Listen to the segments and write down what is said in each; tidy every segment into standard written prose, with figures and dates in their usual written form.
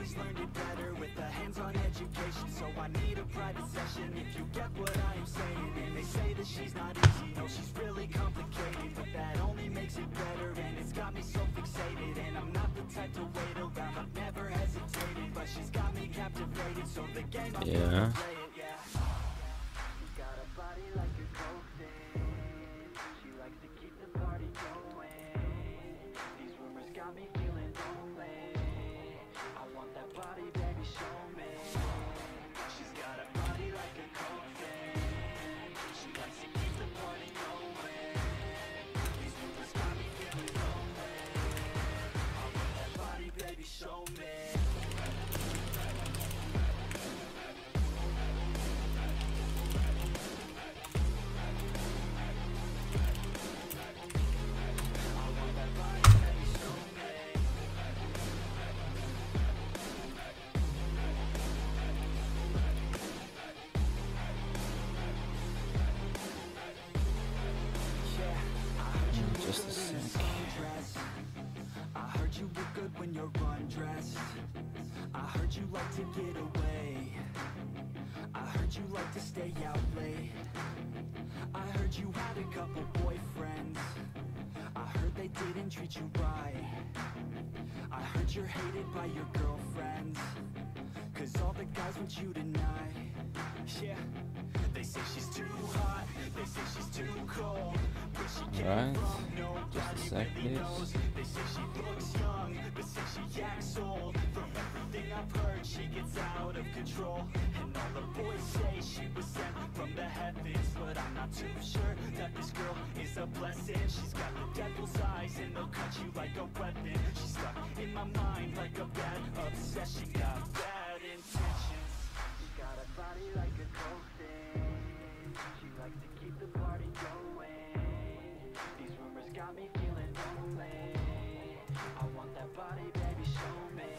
always learned it better with a hands-on education. So I need a private session if you get what I am saying. And they say that she's not easy, no, she's really complicated, but that only makes it better, and it's got me so fixated. And I'm not the type to wait around, I've never hesitated, but she's got me captivated, so the game I'm gonna play it, yeah. She's got a body like a cocaine, she likes to keep the party going. These rumors got me feeling lonely, I want that body, baby, show me. She's got a body like a cocaine, she likes to keep the party going. These rumors got me feeling lonely, I want that body, baby, show me. Just a sec. I heard you look good when you're undressed. I heard you like to get away. I heard you like to stay out late. I heard you had a couple boyfriends. I heard they didn't treat you right. I heard you're hated by your girlfriends, 'cause all the guys want you tonight. Yeah, they say she's too hot, they say she's too cold. Alright, just a sec, please. They say she looks young, but say she acts old. From everything I've heard, she gets out of control. And all the boys say she was sent from the heavens, but I'm not too sure that this girl is a blessing. She's got the devil's eyes and they'll cut you like a weapon. She's stuck in my mind like a bad obsession. Got bad intentions. She's got a body like a cocaine, she likes to keep the party going. These rumors got me feeling lonely, I want that body, baby, show me.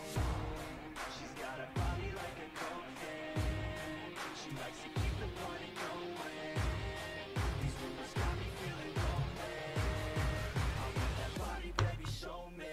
She's got a body like a cocaine, she likes to keep the party going. These rumors got me feeling lonely, I want that body, baby, show me.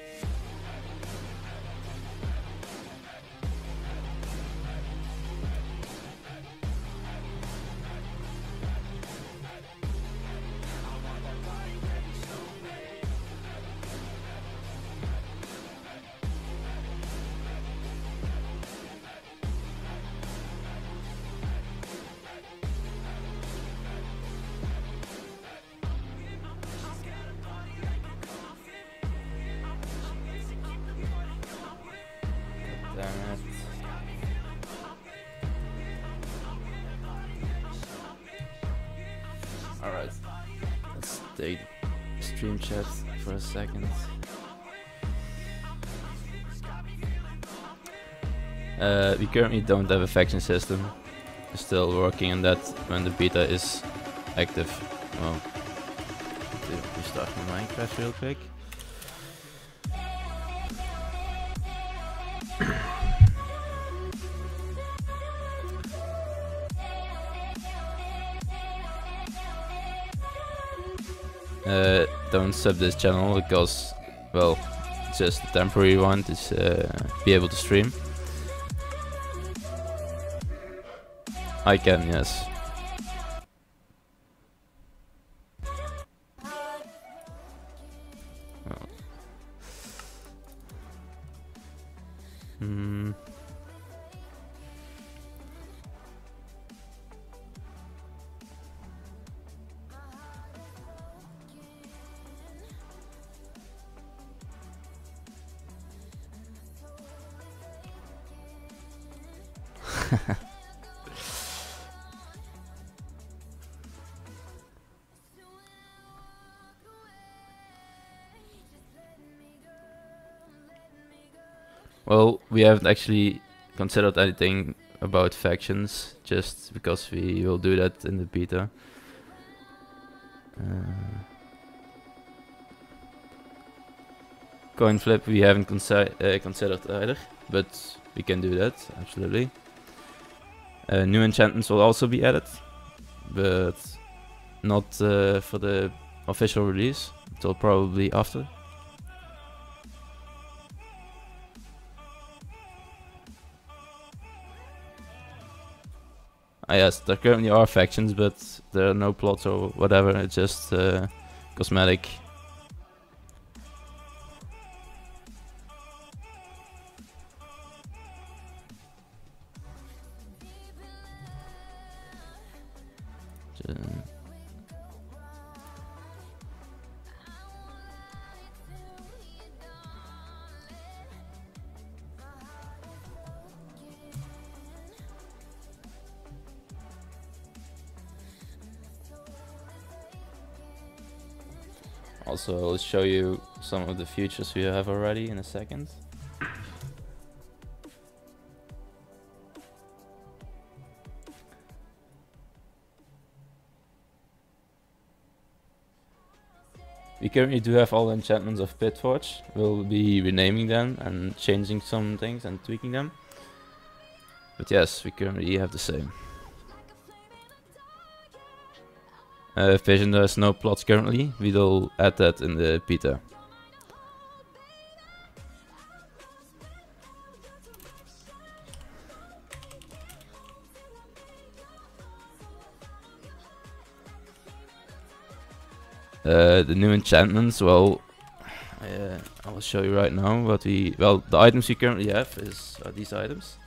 Damn it. Alright, let's take stream chat for a second. We currently don't have a faction system. We're still working on that when the beta is active. Well, restart my Minecraft real quick. Don't sub this channel because, well, it's just a temporary one to be able to stream. I can, yes. Oh. Well, we haven't actually considered anything about factions, just because we will do that in the beta. Coin flip we haven't considered either, but we can do that, absolutely. New enchantments will also be added, but not for the official release, until probably after. Yes, there currently are factions, but there are no plots or whatever. It's just cosmetic. Also, I'll show you some of the features we have already in a second. We currently do have all enchantments of FantasyForge. We'll be renaming them and changing some things and tweaking them. But yes, we currently have the same. Vision, there's no plots currently. We'll add that in the beta. The new enchantments, well, I will show you right now what the items we currently have are these items.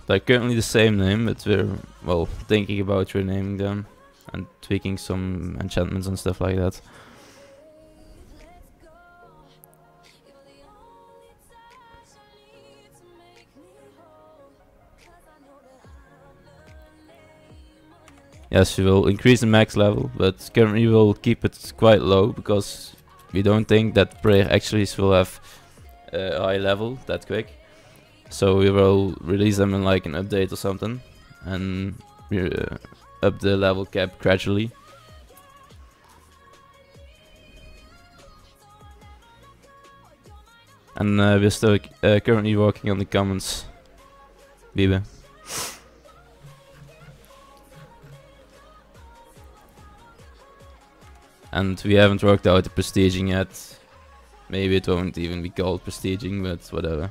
They're currently the same name, but we're, well, thinking about renaming them and tweaking some enchantments and stuff like that. Yes, we will increase the max level, but currently we'll keep it quite low because we don't think that prayer actually will have a high level that quick. So we will release them in like an update or something and up the level cap gradually. And we're still currently working on the comments, Bibe. And we haven't worked out the prestiging yet. Maybe it won't even be called prestiging, but whatever.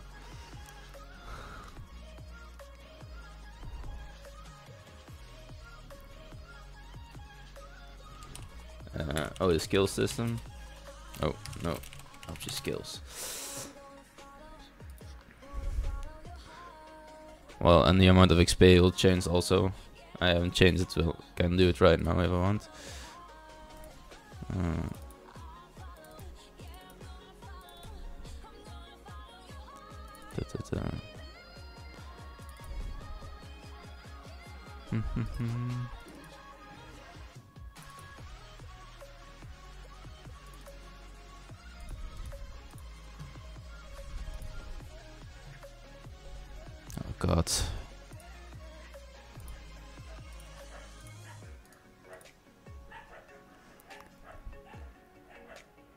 Oh, the skill system. Oh, no. Option skills. Well, and the amount of XP will change also. I haven't changed it, so I can do it right now if I want. Oh God.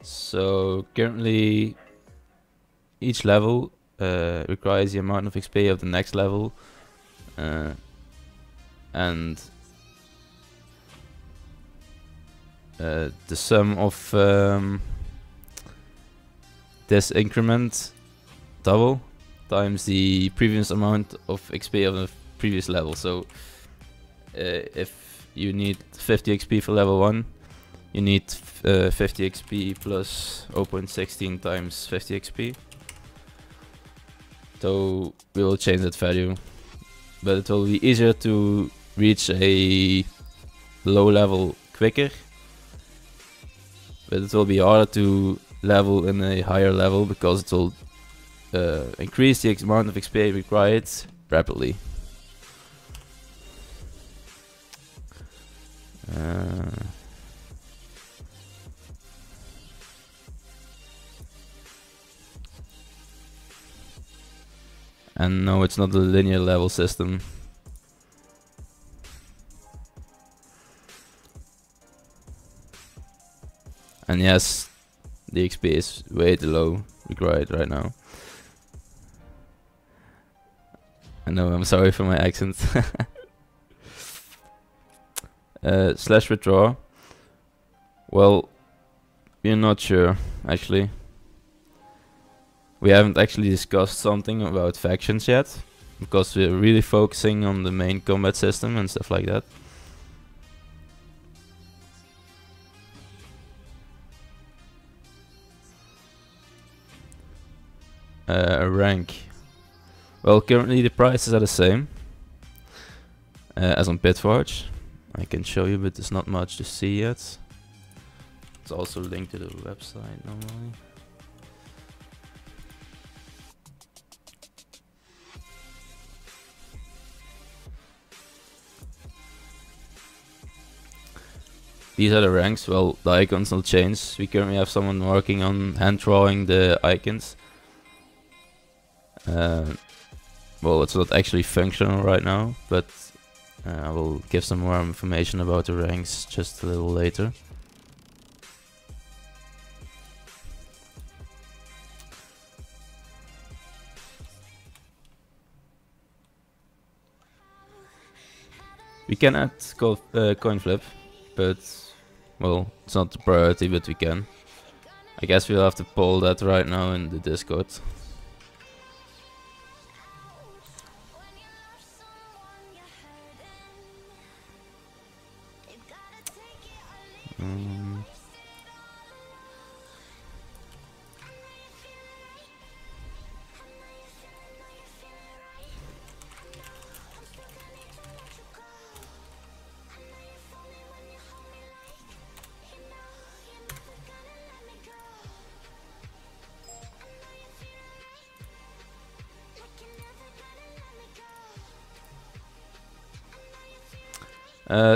So currently each level requires the amount of XP of the next level, and the sum of this increment double times the previous amount of XP of the previous level. So if you need 50 XP for level 1, you need 50 XP plus 0.16 times 50 XP. So we will change that value, but it will be easier to reach a low level quicker, but it will be harder to level in a higher level because it will increase the amount of XP required rapidly. And no, it's not a linear level system. And yes, the XP is way too low required right now. I know, I'm sorry for my accent. Slash withdraw. Well, we're not sure actually. we haven't actually discussed something about factions yet, because we're really focusing on the main combat system and stuff like that. Rank. Well, currently the prices are the same as on FantasyForge. I can show you, but there's not much to see yet. It's also linked to the website normally. These are the ranks. Well, the icons will change. We currently have someone working on hand drawing the icons. Well, it's not actually functional right now, but I will give some more information about the ranks just a little later. We can add coin flip, but well, it's not the priority, but we can. I guess we'll have to poll that right now in the Discord.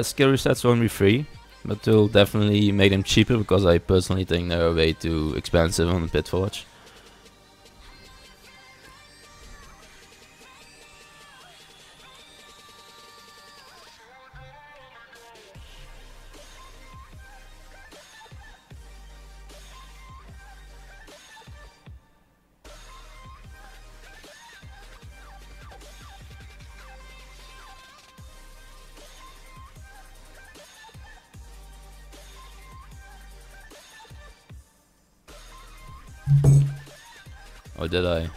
Skill resets won't be free, but we'll definitely make them cheaper, because I personally think they're way too expensive on FantasyForge. Or did I?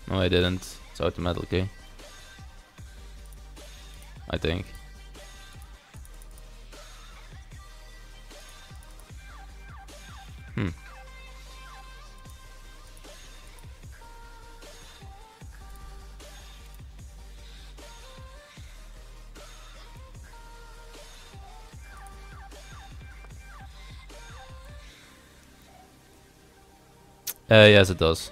No, I didn't. It's automatic, okay? I think. Yes, it does.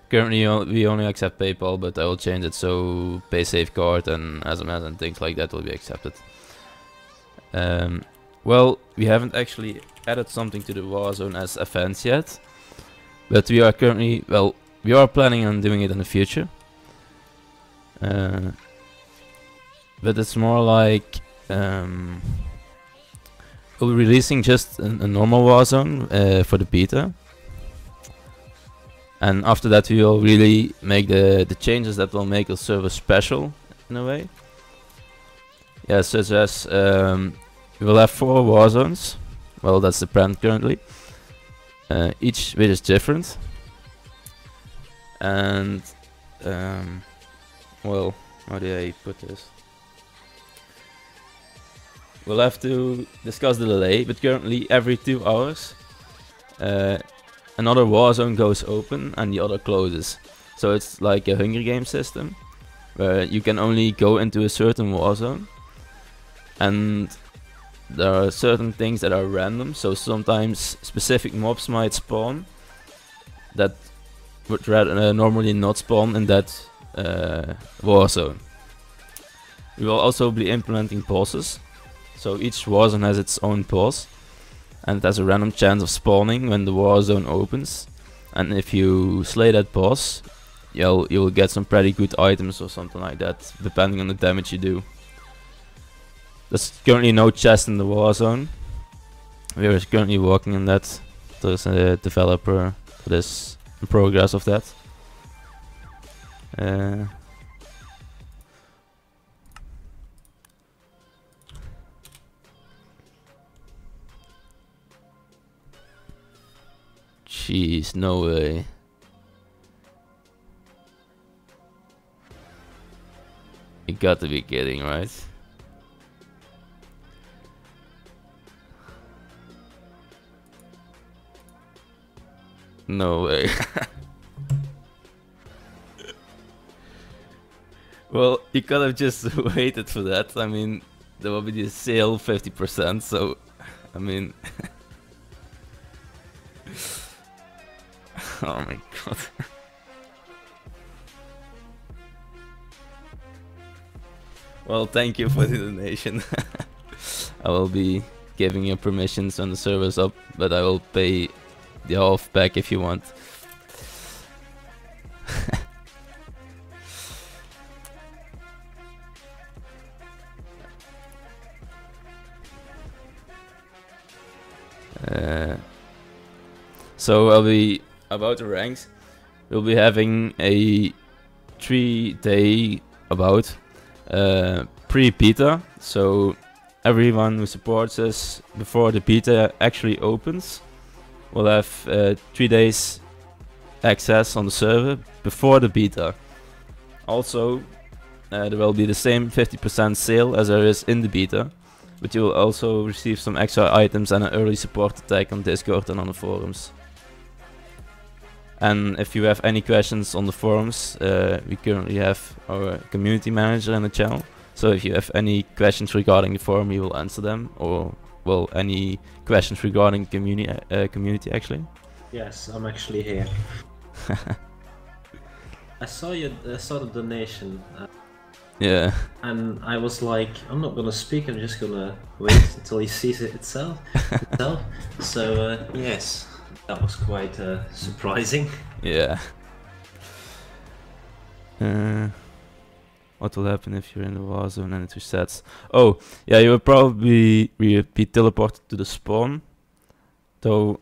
Currently, we only accept PayPal, but I will change it so PaySafeCard and SMS and things like that will be accepted. Well, we haven't actually added something to the Warzone as events yet, but we are currently, well, we are planning on doing it in the future. But it's more like we'll be releasing just a normal Warzone for the beta. And after that we will really make the changes that will make the server special in a way. Yeah, such as we will have 4 Warzones. Well, that's the plan currently. Each which is different. And well, how do I put this? We'll have to discuss the delay, but currently every 2 hours another Warzone goes open and the other closes. So it's like a Hunger Games system, where you can only go into a certain Warzone. And there are certain things that are random, so sometimes specific mobs might spawn that would normally not spawn in that Warzone. We will also be implementing bosses. So each Warzone has its own boss, and it has a random chance of spawning when the Warzone opens. And if you slay that boss, you'll get some pretty good items or something like that, depending on the damage you do. There's currently no chest in the Warzone. We are currently working on that. There's a developer that is in progress of that. Jeez, no way. You got to be kidding, right? No way. Well, you could have just waited for that. I mean, there will be the sale 50%, so I mean. Oh my god. Well, thank you for the donation. I will be giving you permissions when the server's up, but I will pay the half back if you want. So I'll be about the ranks. We'll be having a 3-day about pre-beta. So everyone who supports us before the beta actually opens will have 3 days access on the server before the beta. Also, there will be the same 50% sale as there is in the beta, but you will also receive some extra items and an early support attack on Discord and on the forums. And if you have any questions on the forums, we currently have our community manager in the channel. So if you have any questions regarding the forum, he will answer them, or well, any questions regarding community actually. Yes, I'm actually here. I saw the donation. Yeah. And I was like, I'm not gonna speak. I'm just gonna wait until he sees it itself. So yes, that was quite surprising. Yeah. What will happen if you're in the war zone and it resets? Oh, yeah, you will probably be teleported to the spawn. Though,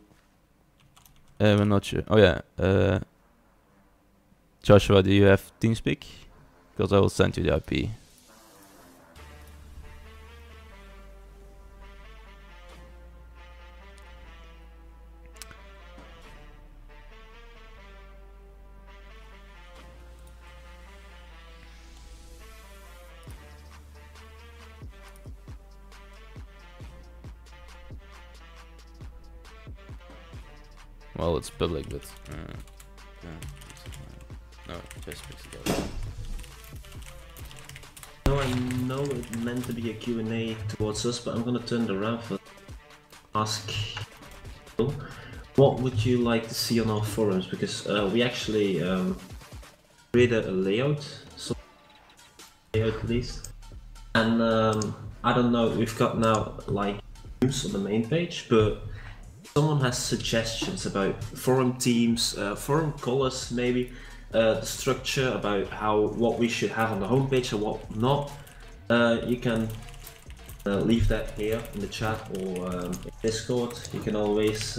we're not sure. Oh yeah, Joshua, do you have TeamSpeak? Because I will send you the IP. Well, it's public, but no, just fix it out. No, I know it meant to be a Q&A towards us, but I'm gonna turn it around for ask you, what would you like to see on our forums? Because we actually created a layout, so layout at least, and I don't know, we've got now like news on the main page, but someone has suggestions about forum teams, forum colors maybe, the structure, about what we should have on the homepage and what not. You can leave that here in the chat or in Discord. You can always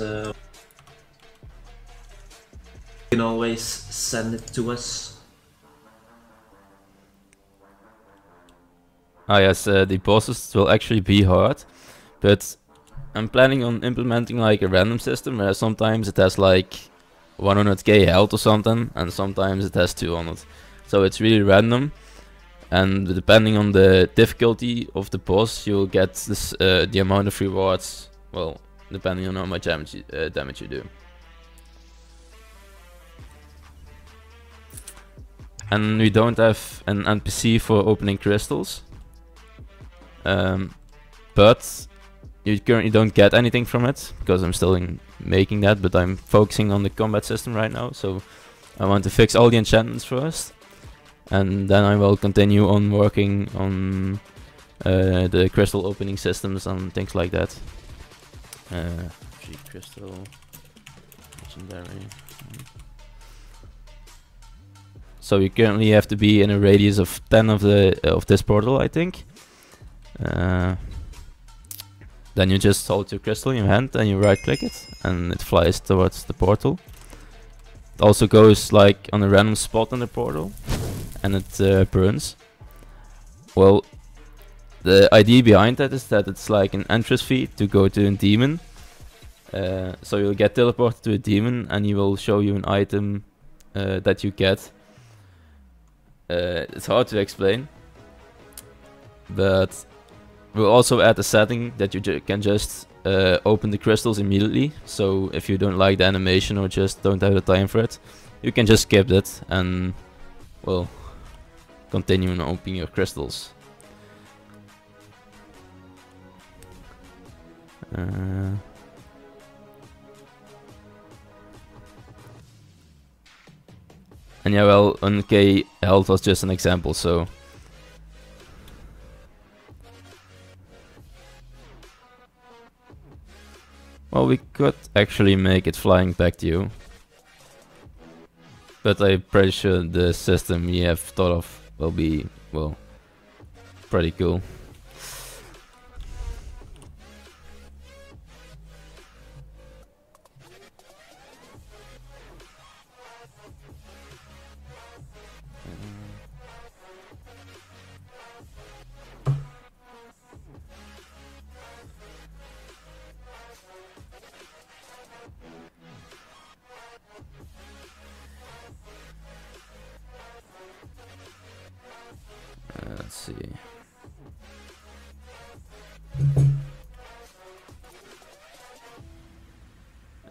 send it to us. Ah yes, the bosses will actually be hard, but I'm planning on implementing like a random system where sometimes it has like 100k health or something, and sometimes it has 200. So it's really random, and depending on the difficulty of the boss, you'll get this the amount of rewards. Well, depending on how much damage you do. And we don't have an NPC for opening crystals, but you currently don't get anything from it, because I'm still making that, but I'm focusing on the combat system right now, so I want to fix all the enchantments first, and then I will continue on working on the crystal opening systems and things like that. Crystal, legendary. So you currently have to be in a radius of 10 of this portal, I think. Then you just hold your crystal in your hand and you right click it and it flies towards the portal. It also goes like on a random spot in the portal and it burns. Well, the idea behind that is that it's like an entrance fee to go to a demon. So you'll get teleported to a demon, and he will show you an item that you get. It's hard to explain, but we'll also add a setting that you can just open the crystals immediately. So if you don't like the animation or just don't have the time for it, you can just skip it and, well, continue on opening your crystals. And yeah, well, 1k health was just an example, so... Well, we could actually make it flying back to you. But I'm pretty sure the system we have thought of will be, well, pretty cool. Let's see.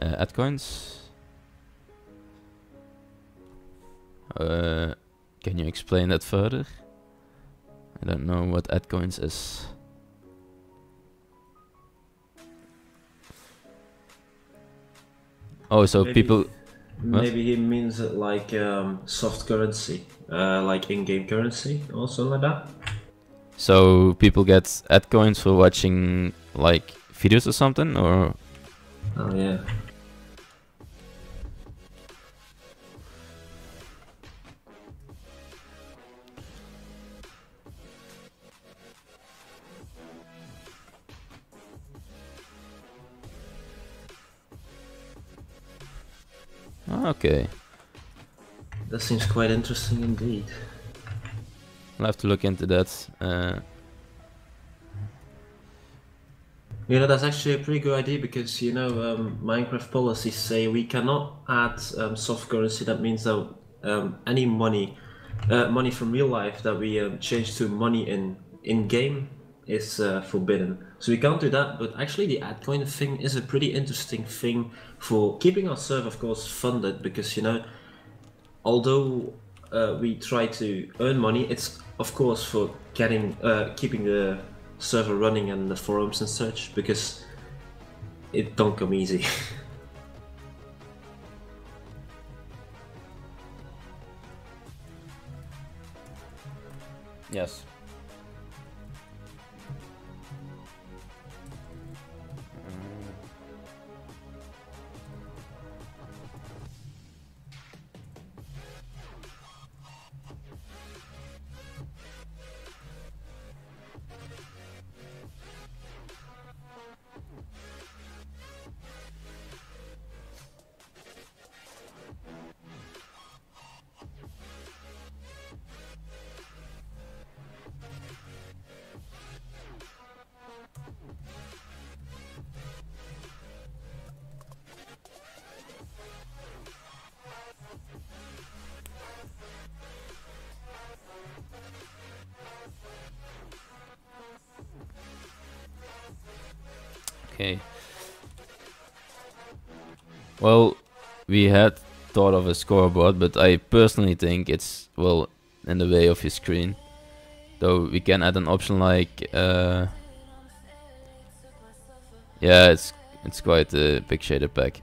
Add coins. Can you explain that further? I don't know what add coins is. Oh, so Maybe- people... Maybe he means it like soft currency, like in-game currency or something like that. So people get add coins for watching like videos or something, or... Oh yeah. Okay, That seems quite interesting indeed. I'll have to look into that. You know, that's actually a pretty good idea because, you know, Minecraft policies say we cannot add soft currency. That means that any money from real life that we change to money in game is forbidden. So we can't do that, but actually the AdCoin thing is a pretty interesting thing for keeping our server, of course, funded, because, you know, although we try to earn money, it's of course for getting keeping the server running and the forums and such, because it don't come easy. Yes. Okay. Well, we had thought of a scoreboard, but I personally think it's, well, in the way of your screen. Though we can add an option like, yeah, it's quite a big shader pack.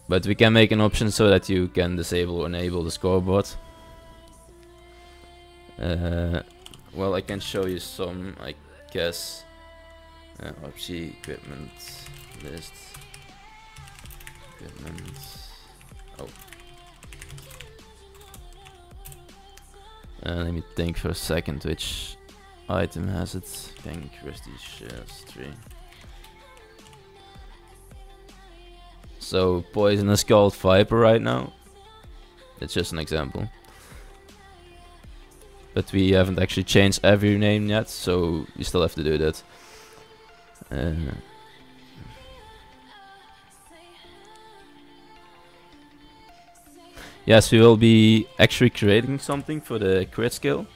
But we can make an option so that you can disable or enable the scoreboard. Well, I can show you some, I guess. Optie, equipment, list, equipment. Oh. Let me think for a second which item has it. Gang Rusty Shares 3. So Poison is called Viper right now. It's just an example. But we haven't actually changed every name yet, so we still have to do that. Yes, we will be actually creating something for the crit skill.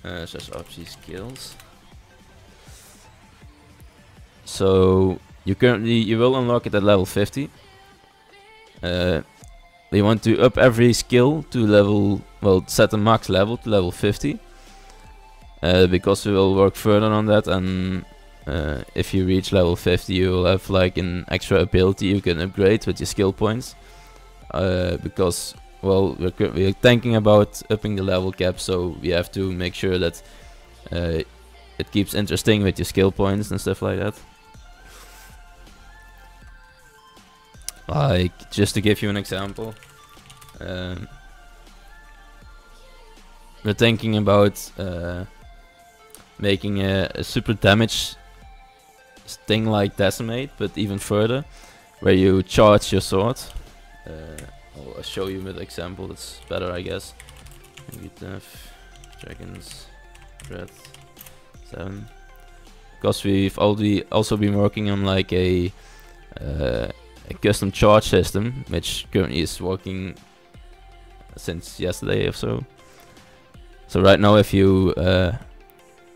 Such RP skills. So you will unlock it at level 50. We want to up every skill to level, well, set the max level to level 50. Because we will work further on that, and if you reach level 50 you will have like an extra ability you can upgrade with your skill points. Because, well, we're thinking about upping the level cap, so we have to make sure that it keeps interesting with your skill points and stuff like that. Like, just to give you an example, we're thinking about making a super damage thing like Decimate, but even further, where you charge your sword. I'll show you with an example that's better, I guess. Maybe Death, Dragons, Dread, 7. Because we've also been working on like a custom charge system, which currently is working since yesterday or so. So right now, if you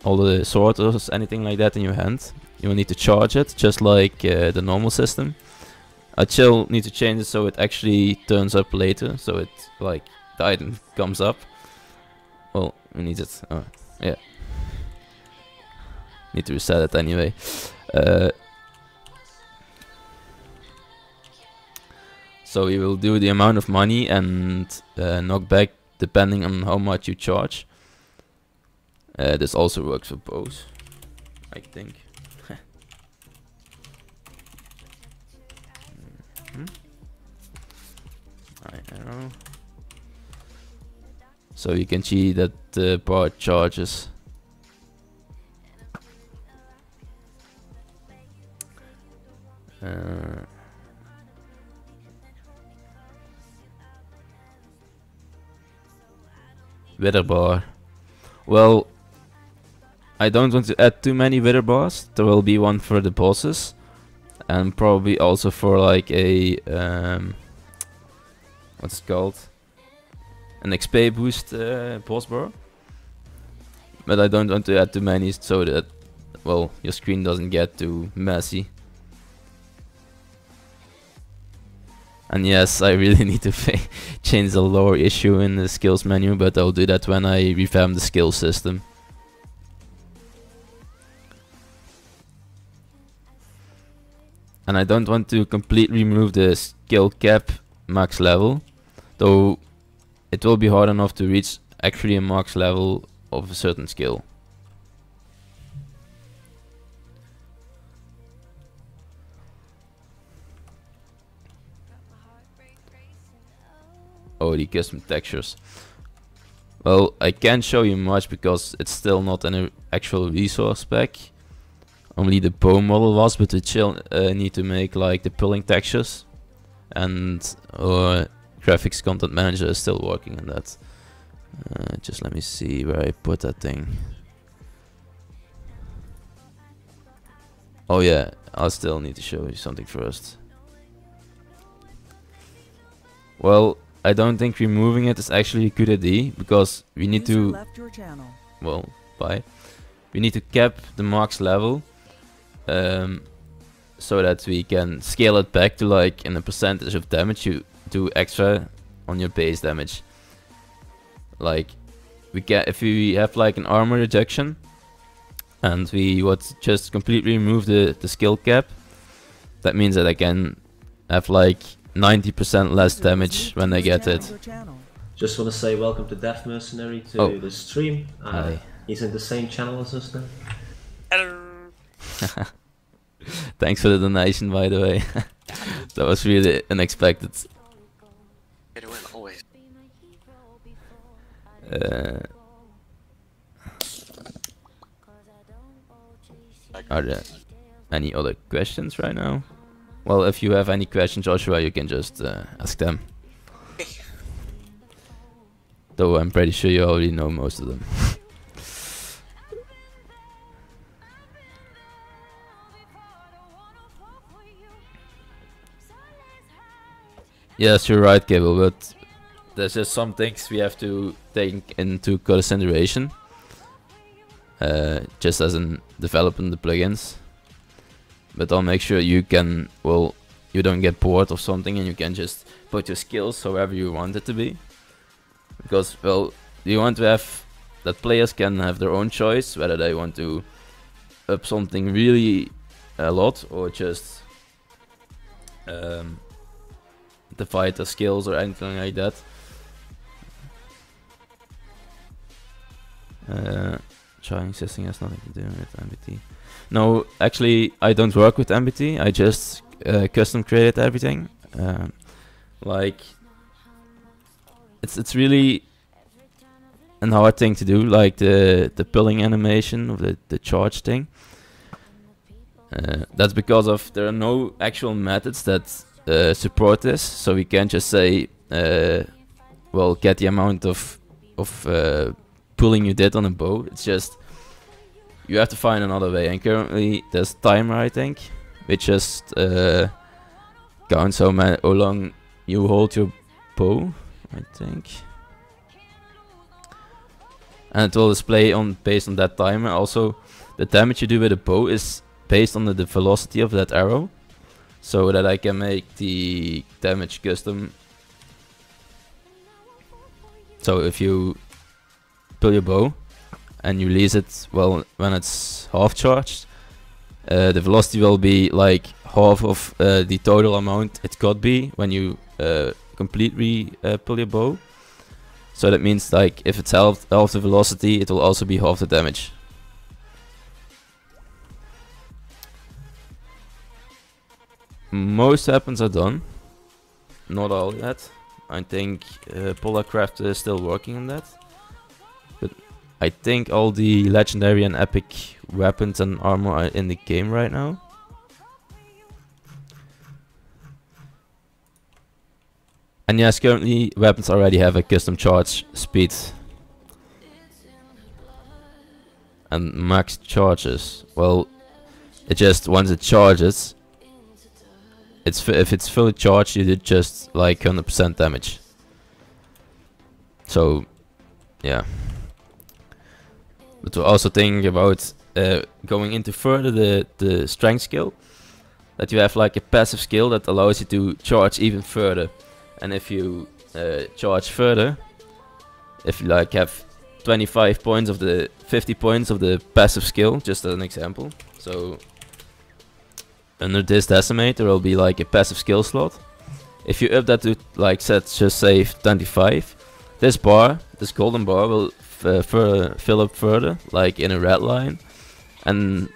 hold the sword or anything like that in your hand, you will need to charge it, just like the normal system. I still need to change it so it actually turns up later, so it, like, the item comes up. Well, we need it. Oh, yeah. Need to reset it anyway. So we will do the amount of money and knock back depending on how much you charge. This also works for both, I think. I don't know. So you can see that the bar charges. Wither bar. Well, I don't want to add too many wither bars. There will be one for the bosses, and probably also for like a what's it called? An XP boost boss bar. But I don't want to add too many so that, well, your screen doesn't get too messy. And yes, I really need to change the lore issue in the skills menu, but I'll do that when I revamp the skill system. And I don't want to completely remove the skill cap max level, though it will be hard enough to reach actually a max level of a certain skill. Oh, the custom textures. Well, I can't show you much because it's still not an actual resource pack. Only the bow model was, but we still need to make like the pulling textures. And our graphics content manager is still working on that. Just let me see where I put that thing. Oh yeah, I still need to show you something first. Well, I don't think removing it is actually a good idea, because we need to, well, bye. We need to cap the max level, so that we can scale it back to like in a percentage of damage you do extra on your base damage. Like, if we have like an armor reduction, and we would just completely remove the skill cap, that means that I can have like 90% less damage when I get it. Just want to say welcome to Death Mercenary to the stream. Hi. He's in the same channel as us now. Hello. Thanks for the donation, by the way. That was really unexpected. Always. Are there any other questions right now? Well, if you have any questions, Joshua, you can just ask them. Though I'm pretty sure you already know most of them. Yes, you're right, Cable, but there's just some things we have to take into consideration. Just as in developing the plugins. But I'll make sure you can, well, you don't get bored of something and you can just put your skills however you want it to be. Because, well, you want to have that players can have their own choice, whether they want to up something really a lot or just divide their skills or anything like that. Trying system has nothing to do with MBT. No, actually, I don't work with MBT. I just custom created everything. Like, it's really an hard thing to do, like the pulling animation of the charge thing. That's because of there are no actual methods that support this, so we can't just say, well, get the amount of pulling you did on a bow. It's just you have to find another way, and currently there's timer, I think, which just counts how long you hold your bow, I think, and it will display based on that timer. Also, the damage you do with a bow is based on the velocity of that arrow, so that I can make the damage custom. So if you pull your bow and you release it, well, when it's half charged, the velocity will be like half of the total amount it could be when you completely pull your bow. So that means, like, if it's half the velocity, it will also be half the damage. Most weapons are done, not all yet. I think Polarcraft is still working on that. But I think all the legendary and epic weapons and armor are in the game right now. And yes, currently weapons already have a custom charge speed and max charges. Well, it just, once it charges, if it's fully charged, you did just like 100% damage. So yeah, but we're also thinking about going into further the strength skill, that you have like a passive skill that allows you to charge even further. And if you charge further, if you like have 25 points of the 50 points of the passive skill, just as an example. So under this decimate there will be like a passive skill slot. If you up that to, like, just say 25, this bar, this golden bar, will fill up further, like in a red line, and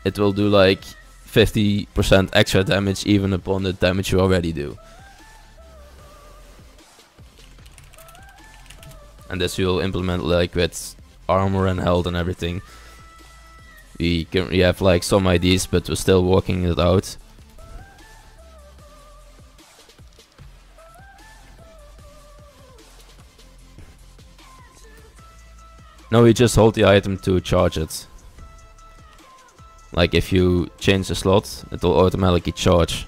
it will do like 50% extra damage even upon the damage you already do. And this you'll implement like with armor and health and everything. We currently have like some ideas, but we're still working it out. No, we just hold the item to charge it. Like if you change the slot, it will automatically charge.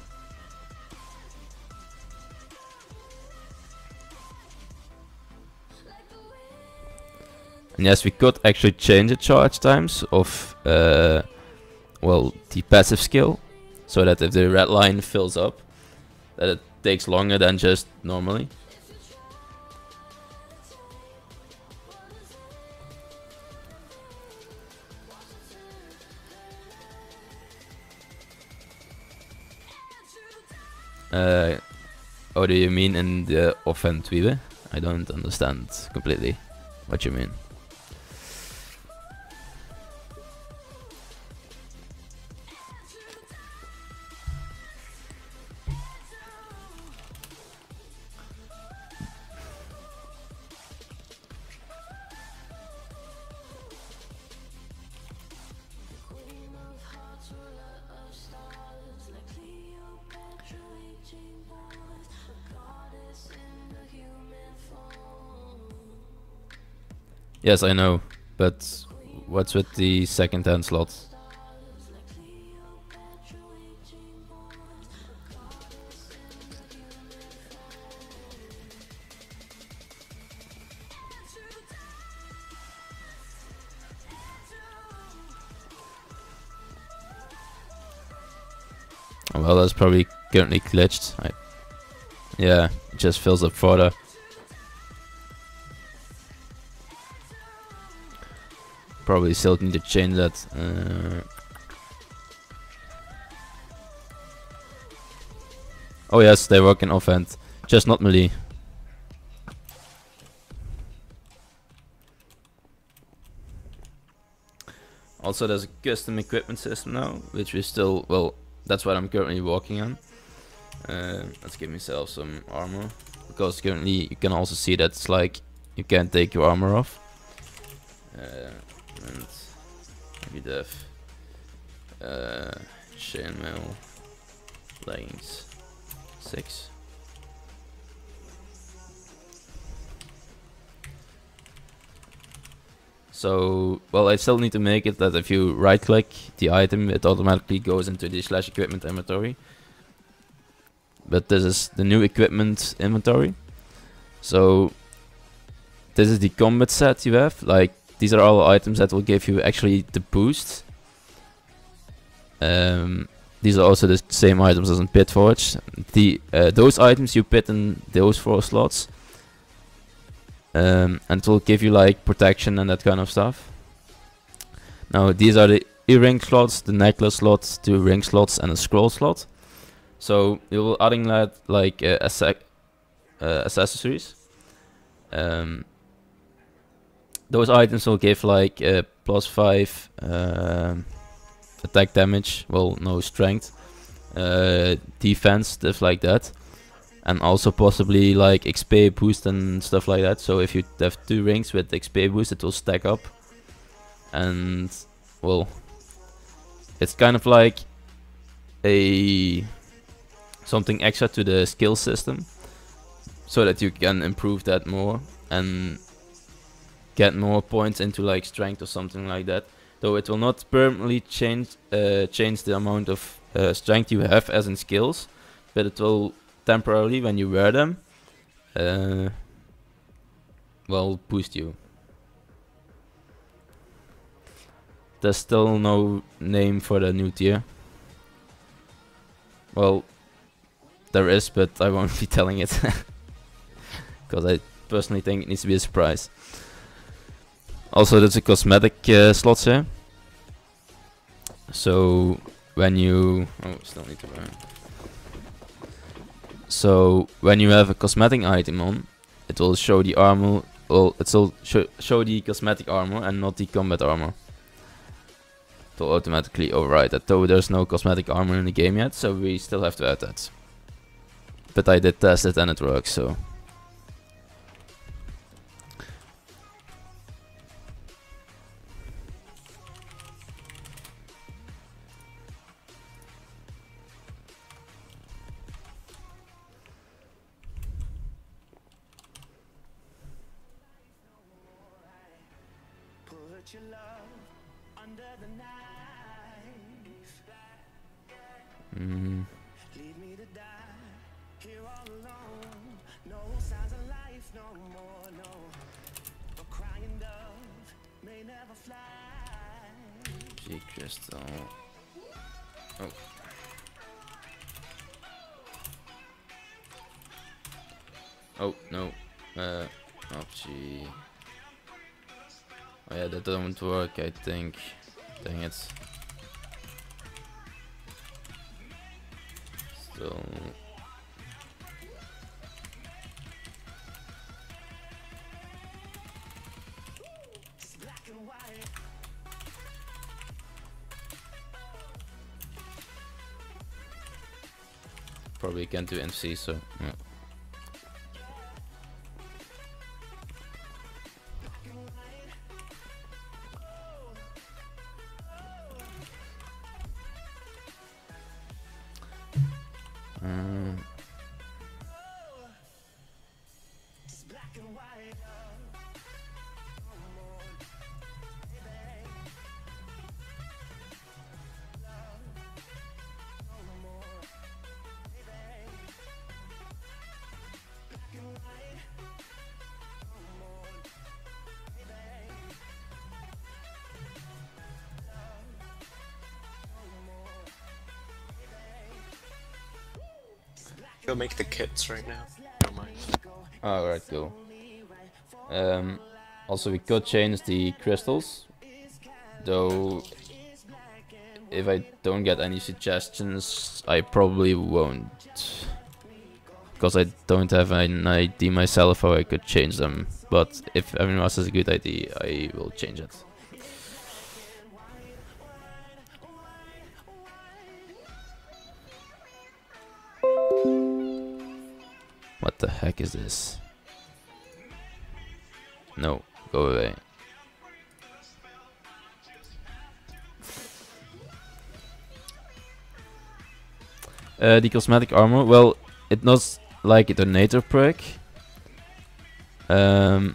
And yes, we could actually change the charge times of well, the passive skill, so that if the red line fills up, that it takes longer than just normally. Oh, do you mean in the offensive? I don't understand completely what you mean. Yes, I know, but what's with the second-hand slot? well, that's probably currently glitched. Yeah, it just fills up further. Probably still need to change that. Oh yes, they work in offhand, just not melee. Also, there's a custom equipment system now, which we still, well, that's what I'm currently working on. Let's give myself some armor, because currently you can also see that it's like you can't take your armor off. And maybe def chainmail leggings 6. So, well, I still need to make it that if you right click the item, it automatically goes into the /equipment inventory. But this is the new equipment inventory. So this is the combat set you have. Like, these are all items that will give you actually the boost. These are also the same items as in FantasyForge. Those items you put in those 4 slots. And it will give you like protection and that kind of stuff. Now these are the earring slots, the necklace slots, 2 ring slots and a scroll slot. So you will adding that like accessories. Those items will give like +5 attack damage, well, no strength, defense, stuff like that, and also possibly like XP boost and stuff like that. So if you have 2 rings with XP boost, it will stack up, and well, it's kind of like something extra to the skill system, so that you can improve that more and get more points into like strength or something like that. Though it will not permanently change the amount of strength you have as in skills, but it will temporarily, when you wear them, well, boost you. There's still no name for the new tier. Well, there is, but I won't be telling it, because I personally think it needs to be a surprise. Also, there's a cosmetic slots here. So when you still need to learn. So when you have a cosmetic item on, it will show the armor. Well, it will show the cosmetic armor and not the combat armor. It will automatically override that. Though there's no cosmetic armor in the game yet, so we still have to add that. But I did test it and it works. So. Your love under the knife. Leave me to die here all alone. No signs of life no more, no. A crying dove may never fly. G crystal. Oh. Oh no. Oh gee. Oh yeah, that doesn't work, I think. Dang it. Still. Probably can't do MC, so yeah. Go make the kits right now. Don't mind. Alright, cool. Also, we could change the crystals, though if I don't get any suggestions, I probably won't. Because I don't have an idea myself how I could change them. But if everyone else has a good idea, I will change it. What the heck is this? No, go away. The cosmetic armor, well, it not like a donator perk. There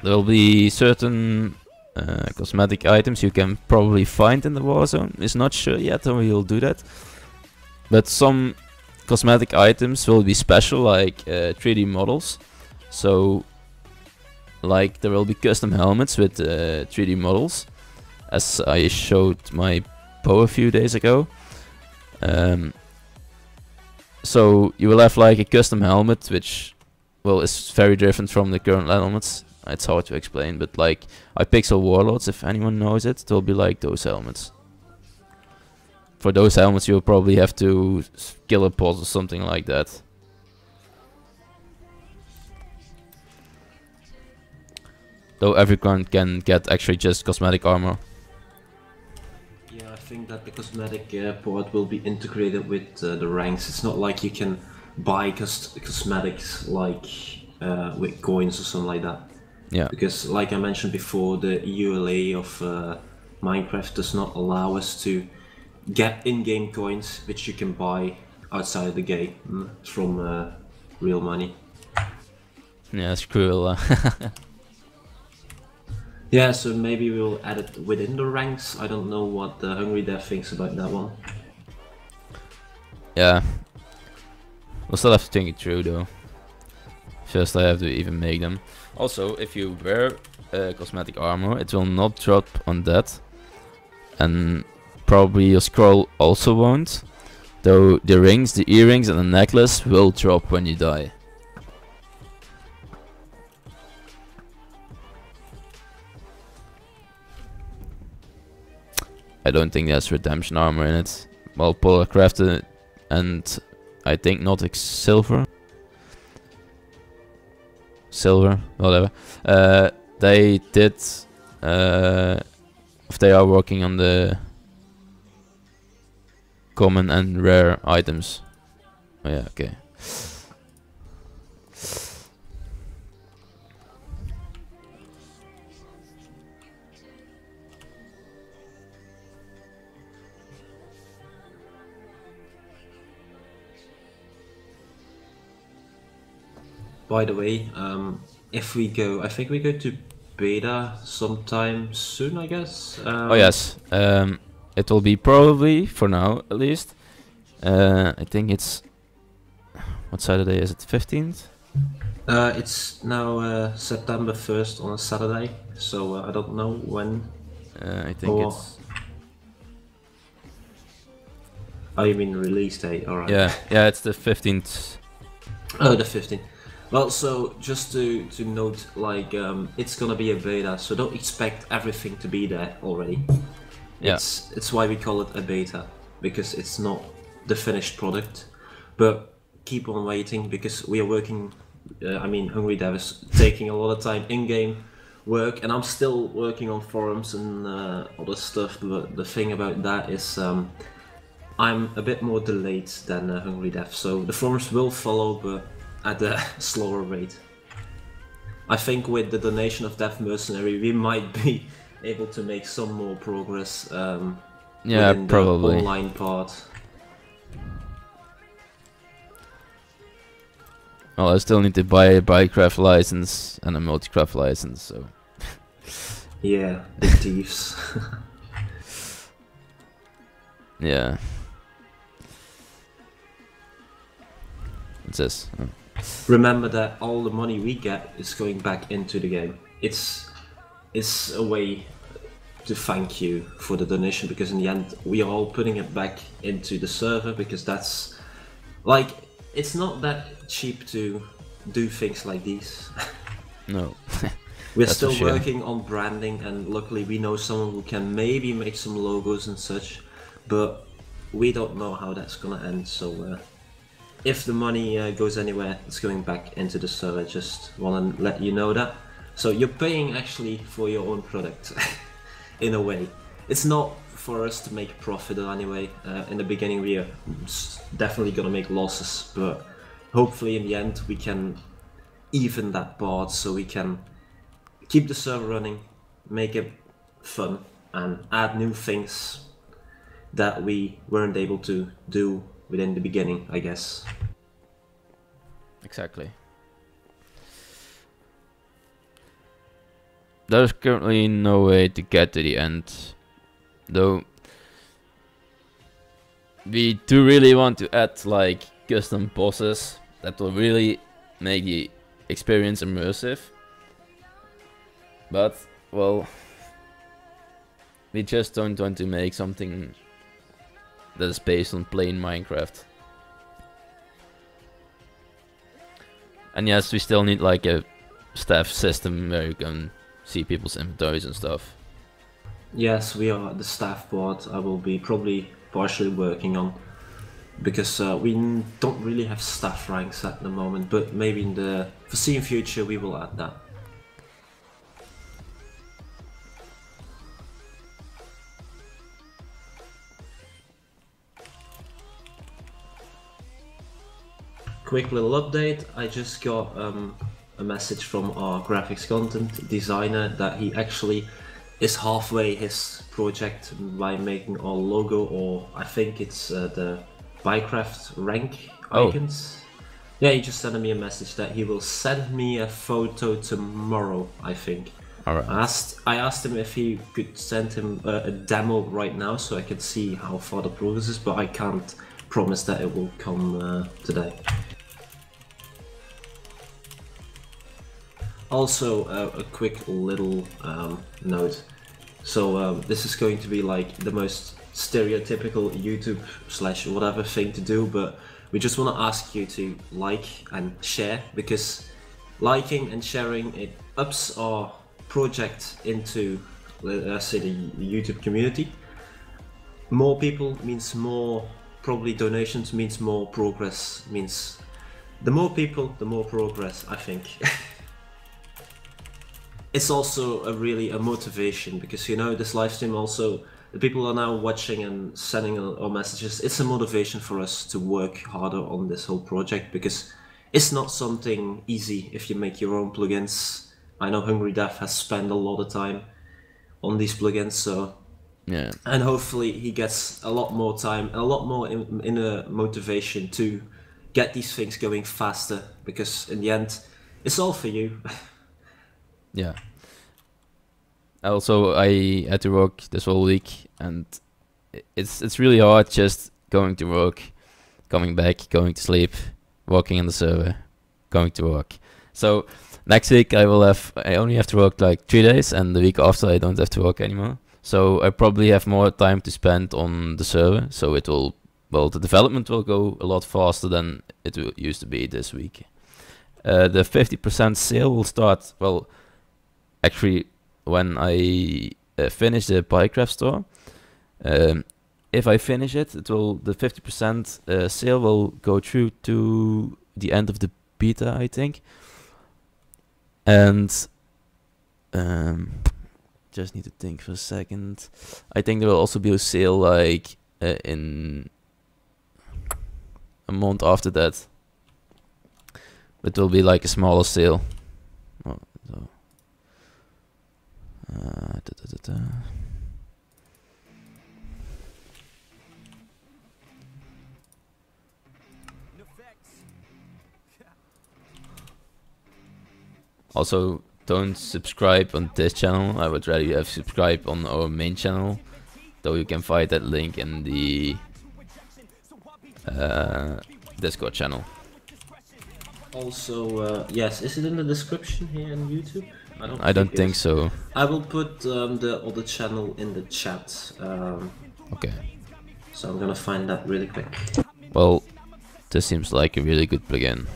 will be certain cosmetic items you can probably find in the Warzone. It's not sure yet how we will do that. But some cosmetic items will be special, like 3D models. So, like, there will be custom helmets with 3D models, as I showed my Poe a few days ago. So you will have like a custom helmet, which, well, is very different from the current helmets. It's hard to explain, but like Hypixel Warlords, if anyone knows it, it will be like those helmets. For those helmets, you'll probably have to kill a boss or something like that. Though everyone can get actually just cosmetic armor. Yeah, I think that the cosmetic part will be integrated with the ranks. It's not like you can buy cosmetics like with coins or something like that. Yeah. Because, like I mentioned before, the ULA of Minecraft does not allow us to get in-game coins, which you can buy outside of the game from real money. Yeah, it's cruel. Yeah, so maybe we'll add it within the ranks. I don't know what the Hungry Dev thinks about that one. Yeah. We'll still have to think it through though. First I have to even make them. Also, if you wear cosmetic armor, it will not drop on that. And probably your scroll also won't. Though the rings, the earrings and the necklace will drop when you die. I don't think there's redemption armor in it. Well, Polar crafted and I think not silver. Silver, whatever. They did. If they are working on the common and rare items. Oh yeah, okay. By the way, if we go, I think we go to beta sometime soon, I guess. Oh yes, it will be probably, for now at least. I think it's, what Saturday is it, 15th? It's now September 1st on a Saturday, so I don't know when. I think it's... Oh, you mean release date, alright. Yeah, it's the 15th. Oh, the 15th. Well, so just to note, like, it's gonna be a beta, so don't expect everything to be there already. Yeah. It's why we call it a beta, because it's not the finished product. But keep on waiting, because we are working, I mean, Hungry Dev is taking a lot of time in-game work, and I'm still working on forums and other stuff, but the thing about that is I'm a bit more delayed than Hungry Dev, so the forums will follow, but at a slower rate. I think with the donation of Dev Mercenary we might be able to make some more progress yeah, within probably. the online part. Well, I still need to buy a Bytecraft license and a Multicraft license, so... Yeah, the thieves. Yeah. What's this? Oh. Remember that all the money we get is going back into the game. It's a way to thank you for the donation, because in the end we are all putting it back into the server, because that's like, it's not that cheap to do things like these. No. We're That's still for sure. working on branding, and luckily we know someone who can maybe make some logos and such, but we don't know how that's gonna end. So if the money goes anywhere, it's going back into the server. Just want to let you know that. So you're paying actually for your own product, in a way. It's not for us to make profit anyway. In the beginning we are definitely gonna make losses, but hopefully in the end we can even that part so we can keep the server running, make it fun, and add new things that we weren't able to do within the beginning, I guess. Exactly. There's currently no way to get to the end, though. We do really want to add like custom bosses that will really make the experience immersive. But, well, we just don't want to make something that is based on plain Minecraft. And yes, we still need like a staff system where you can see people's inventories and stuff. Yes, we are the staff board. I will be probably partially working on, because we don't really have staff ranks at the moment, but maybe in the foreseen future we will add that. Quick little update, I just got a message from our graphics content designer that he actually is halfway his project by making our logo, or I think it's the Minecraft rank icons. Yeah, he just sent me a message that he will send me a photo tomorrow, I think. Alright. I asked him if he could send him a demo right now so I could see how far the progress is, but I can't promise that it will come today. Also, a quick little note. So this is going to be like the most stereotypical YouTube / whatever thing to do, but we just want to ask you to like and share, because liking and sharing, it ups our project into, let's say, the YouTube community. More people means more, probably donations means more progress, means the more people, the more progress, I think. It's also a motivation, because you know, this live stream also, the people are now watching and sending our messages. It's a motivation for us to work harder on this whole project, because it's not something easy if you make your own plugins. I know Hungry Death has spent a lot of time on these plugins, so Yeah. and hopefully he gets a lot more time, a lot more inner motivation to get these things going faster, because in the end, it's all for you. Yeah. Also, I had to work this whole week, and it's really hard just going to work, coming back, going to sleep, working in the server, going to work. So next week I only have to work like 3 days, and the week after I don't have to work anymore. So I probably have more time to spend on the server. So it will, well, the development will go a lot faster than it used to be this week. The 50% sale will start, well, actually when I finish the Minecraft store. If I finish it, the 50% sale will go through to the end of the beta, I think. And just need to think for a second. I think there will also be a sale like in a month after that. It will be like a smaller sale. Oh, so. Also, don't subscribe on this channel. I would rather you have subscribed on our main channel, though you can find that link in the Discord channel. Also, yes, is it in the description here on YouTube? I don't think so. I will put the other channel in the chat. Okay. So I'm gonna find that really quick. Well, this seems like a really good plugin.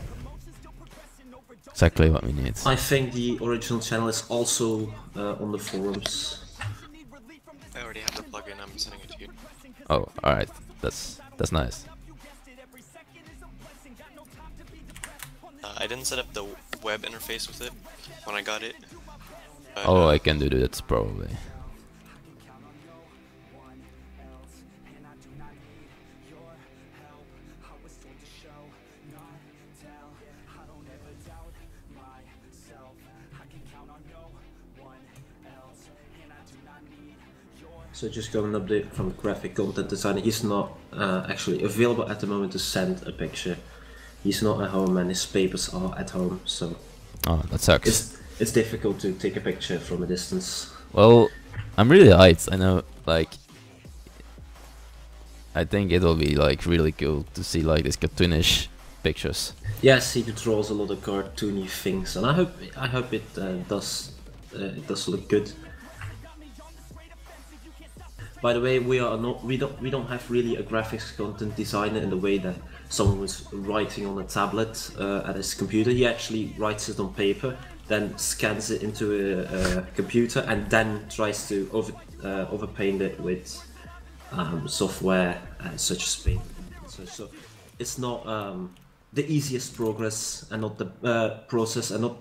Exactly what we need. I think the original channel is also on the forums. I already have the plugin. I'm sending it to you. Oh, alright. That's nice. I didn't set up the web interface with it when I got it. But, Oh, I can do that probably. So just got an update from the graphic content designer. He's not actually available at the moment to send a picture. He's not at home and his papers are at home, so Oh, that sucks. it's difficult to take a picture from a distance. Well, I'm really hyped. I know, like, I think it'll be like really cool to see like these cartoonish pictures. Yes, he draws a lot of cartoony things, and I hope it does look good. By the way, we don't have really a graphics content designer in the way that someone was writing on a tablet at his computer. He actually writes it on paper, then scans it into a computer, and then tries to overpaint it with software such as Paint. So it's not the easiest process and not the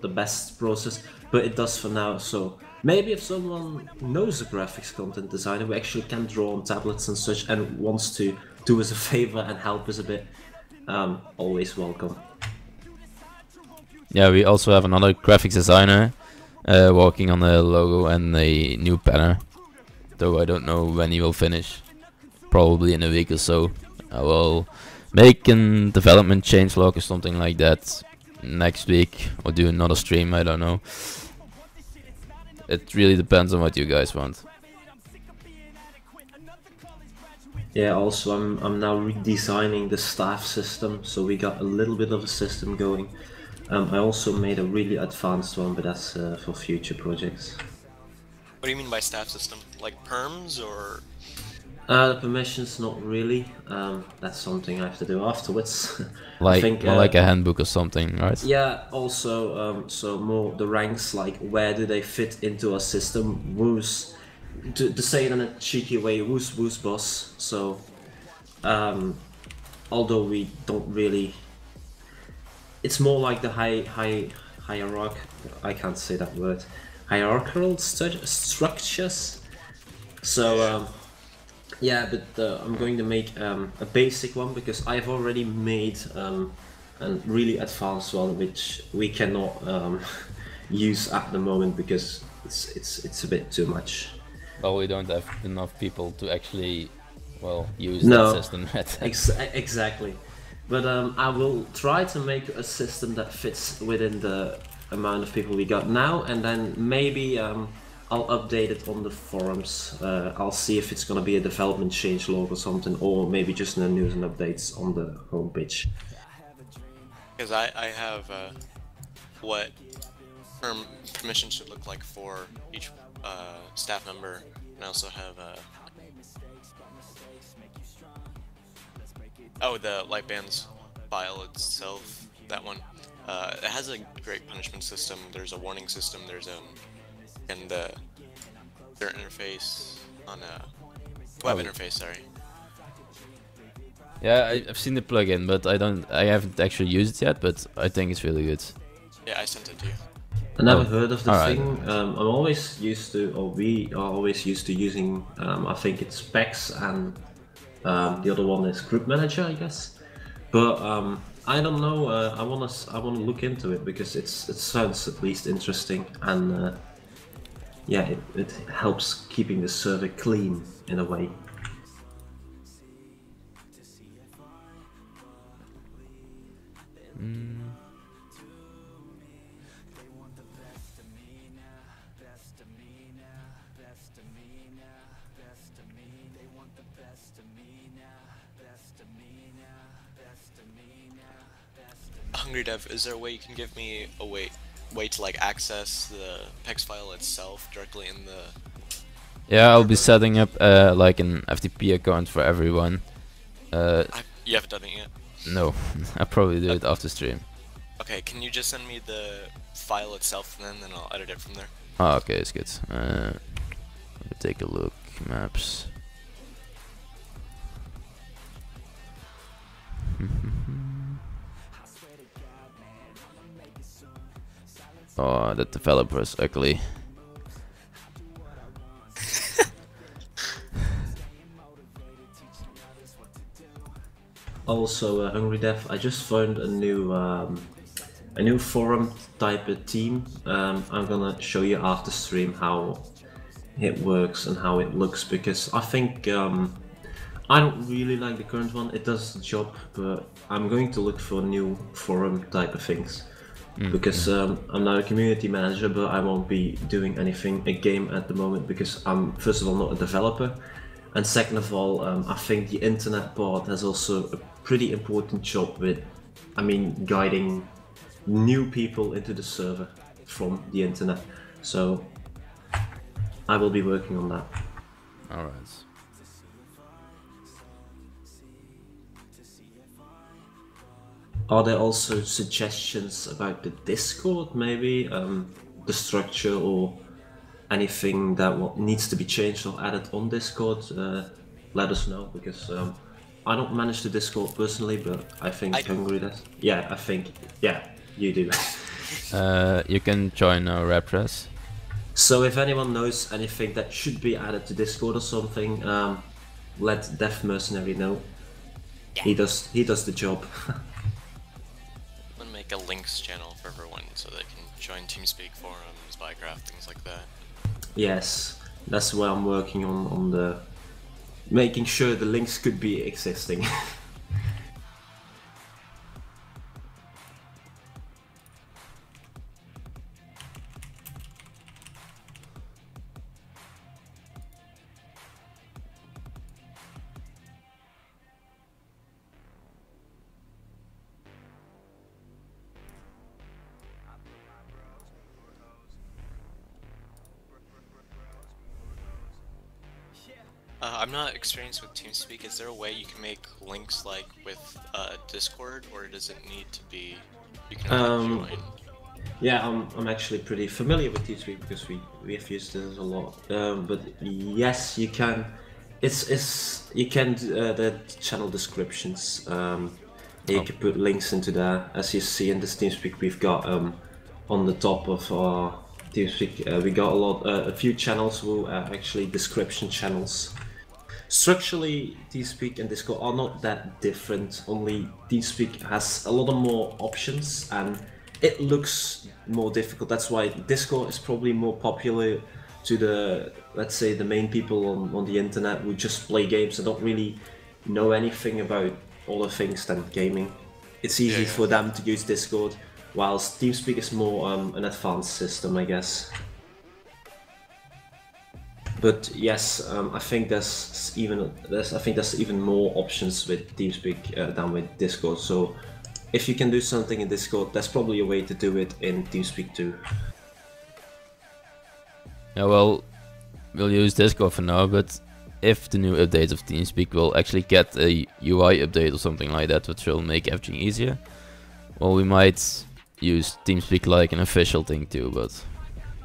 best process, but it does for now. So maybe if someone knows a graphics content designer who actually can draw on tablets and such and wants to do us a favor and help us a bit, always welcome. Yeah, we also have another graphics designer working on the logo and a new banner. Though I don't know when he will finish. Probably in a week or so. I will make a development changelog or something like that next week, or do another stream, I don't know. It really depends on what you guys want. Yeah, also I'm now redesigning the staff system, so we got a little bit of a system going. I also made a really advanced one, but that's for future projects. what do you mean by staff system? Like perms or? The permissions, not really. That's something I have to do afterwards. Like, I think, more like a handbook or something, right? Yeah, also, so more the ranks, like where do they fit into our system, who's, to say it in a cheeky way, who's boss. So, although we don't really, it's more like the hierarch, I can't say that word, hierarchical structures. So, yeah, but I'm going to make a basic one because I've already made a really advanced one, which we cannot use at the moment because it's a bit too much. Well, we don't have enough people to actually, well, use No, that system yet. Exactly. But I will try to make a system that fits within the amount of people we got now, and then maybe I'll update it on the forums. I'll see if it's gonna be a development changelog or something, or maybe just in the news and updates on the homepage. Because I have what permission should look like for each staff member, and I also have oh, the light bands file itself, that one. It has a great punishment system. There's a warning system. There's and their interface on a web interface. Sorry. Yeah, I've seen the plugin, but I haven't actually used it yet. But I think it's really good. Yeah, I sent it to you. I never heard of the alright. thing. I'm always used to, or we are always used to using. I think it's specs, and the other one is group manager, I guess. But I don't know. I wanna look into it because it sounds at least interesting, and yeah, it helps keeping the server clean in a way. Hungry Dev, is there a way you can give me a way to like access the PEX file itself directly in the? Yeah, I'll be setting up like an FTP account for everyone. You haven't done it yet. No, I'll probably do it after stream. Okay, can you just send me the file itself and then I'll edit it from there? Oh, okay, it's good. Let me take a look. Maps. Oh, that developer is ugly. Also, Hungry Dev, I just found a new forum type of team. I'm gonna show you after stream how it works and how it looks, because I think I don't really like the current one. It does the job, but I'm going to look for new forum type of things. Because I'm not a community manager, but I won't be doing anything a game at the moment, because I'm first of all not a developer, and second of all, I think the internet part has also a pretty important job with, guiding new people into the server from the internet. So I will be working on that. Alright. Are there also suggestions about the Discord, maybe the structure or anything that needs to be changed or added on Discord? Let us know, because I don't manage the Discord personally, but I think Hungry does. Yeah, I think, yeah, you do. You can join our repress. So if anyone knows anything that should be added to Discord or something, let Deaf Mercenary know. Yeah. He does the job. I'm gonna make a links channel for everyone so they can join TeamSpeak forums, Bycraft, things like that. Yes, that's where I'm working on the making sure the links could be existing. I'm not experienced with TeamSpeak. Is there a way you can make links like with Discord, or does it need to be you can only join? Yeah, I'm actually pretty familiar with TeamSpeak because we have used this a lot. But yes, you can. You can the channel descriptions. You can put links into there. As you see in this TeamSpeak, we've got on the top of our TeamSpeak, we got a few channels who are actually description channels. Structurally, TeamSpeak and Discord are not that different, only TeamSpeak has a lot of more options and it looks more difficult. That's why Discord is probably more popular to the, let's say, the main people on the internet who just play games and don't really know anything about other things than gaming. It's easy for them to use Discord, whilst TeamSpeak is more an advanced system, I guess. But yes, I think there's even more options with TeamSpeak than with Discord. So if you can do something in Discord, there's probably a way to do it in TeamSpeak too. Yeah, well, we'll use Discord for now, but if the new update of TeamSpeak will actually get a UI update or something like that, which will make everything easier, well, we might use TeamSpeak like an official thing too, but...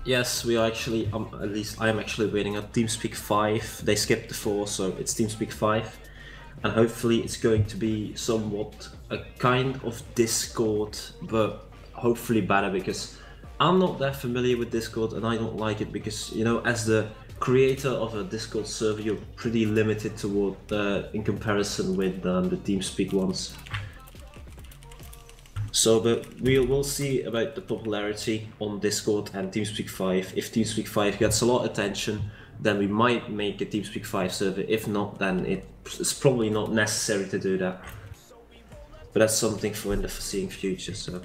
Yes, we are actually, at least I am actually waiting on TeamSpeak 5. They skipped the 4, so it's TeamSpeak 5. And hopefully it's going to be somewhat a kind of Discord, but hopefully better, because I'm not that familiar with Discord and I don't like it because, you know, as the creator of a Discord server, you're pretty limited toward in comparison with the TeamSpeak ones. So, but we'll see about the popularity on Discord and TeamSpeak 5. If TeamSpeak 5 gets a lot of attention, then we might make a TeamSpeak 5 server. If not, then it's probably not necessary to do that. But that's something for in the foreseeing future, so...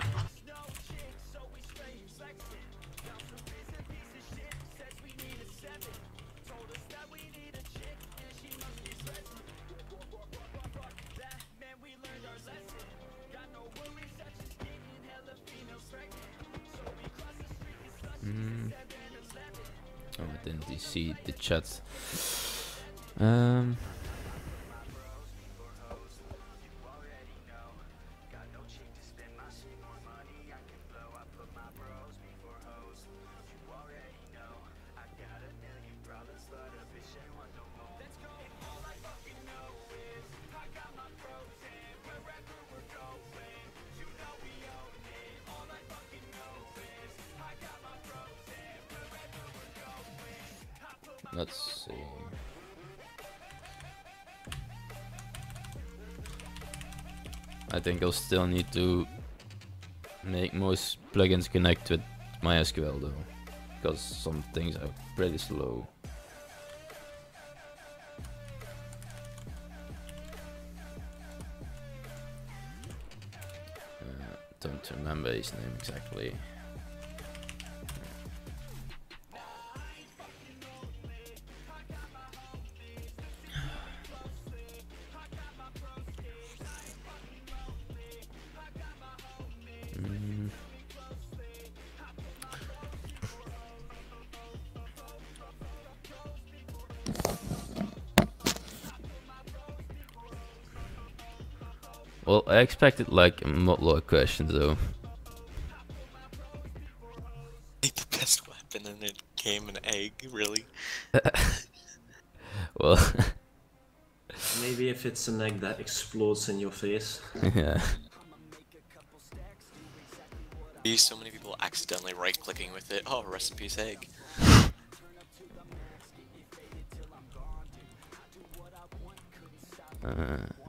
Oh, I didn't see the chat. Let's see. I think I'll still need to make most plugins connect with MySQL though, because some things are pretty slow. Don't remember his name exactly. Well, I expected like a lot of questions though. The best weapon and it came an egg, really? Well, Maybe if it's an egg that explodes in your face. yeah. So many people accidentally right-clicking with it. Oh, rest in peace, egg.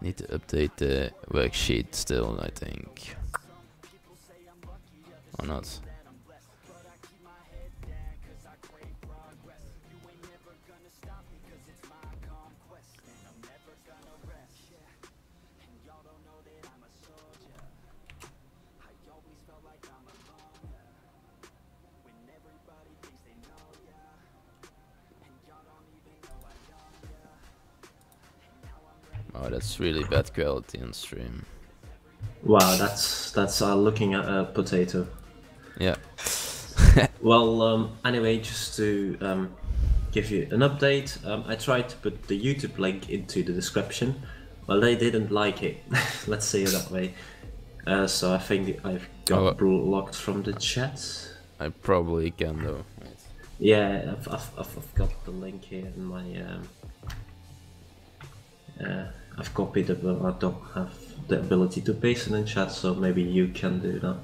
Need to update the worksheet still, I think. Or not. Oh, that's really bad quality on stream. Wow, that's looking at a potato. Yeah. Well, anyway, just to give you an update, I tried to put the YouTube link into the description. Well, they didn't like it. Let's say it that way. So I think I've got blocked from the chat. I probably can though. Wait. Yeah, I've got the link here in my. I've copied it, but I don't have the ability to paste it in chat, so maybe you can do that.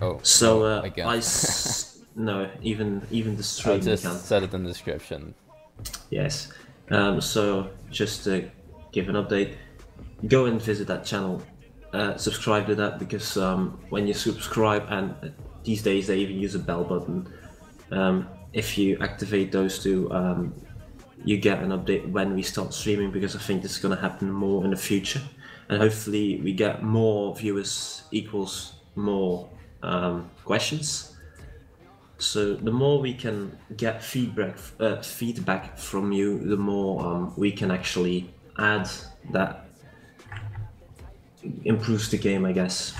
Oh. So no, I can't. No, even the stream I'll just can. set it in the description. Yes. So just to give an update, go and visit that channel. Subscribe to that because when you subscribe, and these days they even use a bell button. If you activate those two, you get an update when we start streaming, because I think this is going to happen more in the future, and hopefully we get more viewers equals more questions. So the more we can get feedback from you, the more we can actually add that improves the game, I guess.